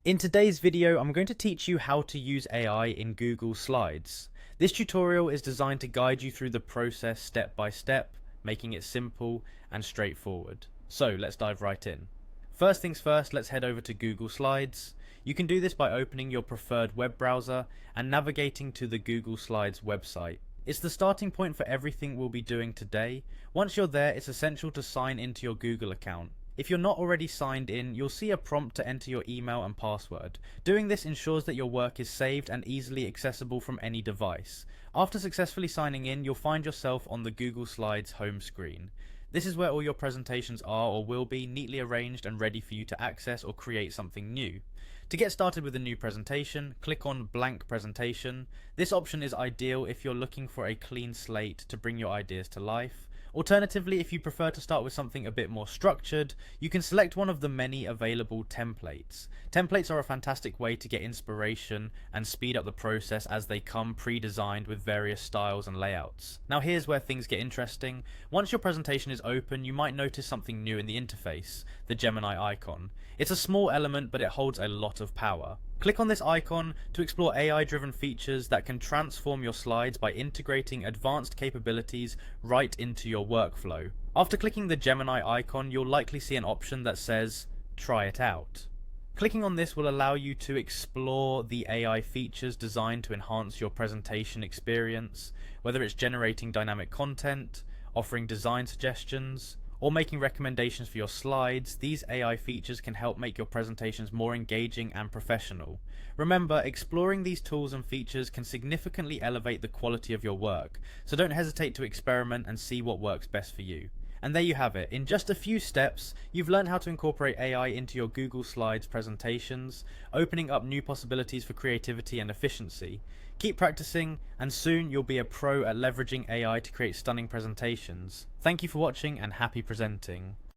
In today's video, I'm going to teach you how to use AI in Google Slides. This tutorial is designed to guide you through the process step by step, making it simple and straightforward. So let's dive right in. First things first, let's head over to Google Slides. You can do this by opening your preferred web browser and navigating to the Google Slides website. It's the starting point for everything we'll be doing today. Once you're there, it's essential to sign into your Google account. If you're not already signed in, you'll see a prompt to enter your email and password. Doing this ensures that your work is saved and easily accessible from any device. After successfully signing in, you'll find yourself on the Google Slides home screen. This is where all your presentations are or will be neatly arranged and ready for you to access or create something new. To get started with a new presentation, click on Blank Presentation. This option is ideal if you're looking for a clean slate to bring your ideas to life. Alternatively, if you prefer to start with something a bit more structured, you can select one of the many available templates. Templates are a fantastic way to get inspiration and speed up the process as they come pre-designed with various styles and layouts. Now here's where things get interesting. Once your presentation is open, you might notice something new in the interface, the Gemini icon. It's a small element, but it holds a lot of power. Click on this icon to explore AI-driven features that can transform your slides by integrating advanced capabilities right into your workflow. After clicking the Gemini icon, you'll likely see an option that says, "Try it out." Clicking on this will allow you to explore the AI features designed to enhance your presentation experience, whether it's generating dynamic content, offering design suggestions, or making recommendations for your slides. These AI features can help make your presentations more engaging and professional. Remember, exploring these tools and features can significantly elevate the quality of your work, so don't hesitate to experiment and see what works best for you. And there you have it. In just a few steps, you've learned how to incorporate AI into your Google Slides presentations, opening up new possibilities for creativity and efficiency. Keep practicing, and soon you'll be a pro at leveraging AI to create stunning presentations. Thank you for watching, and happy presenting.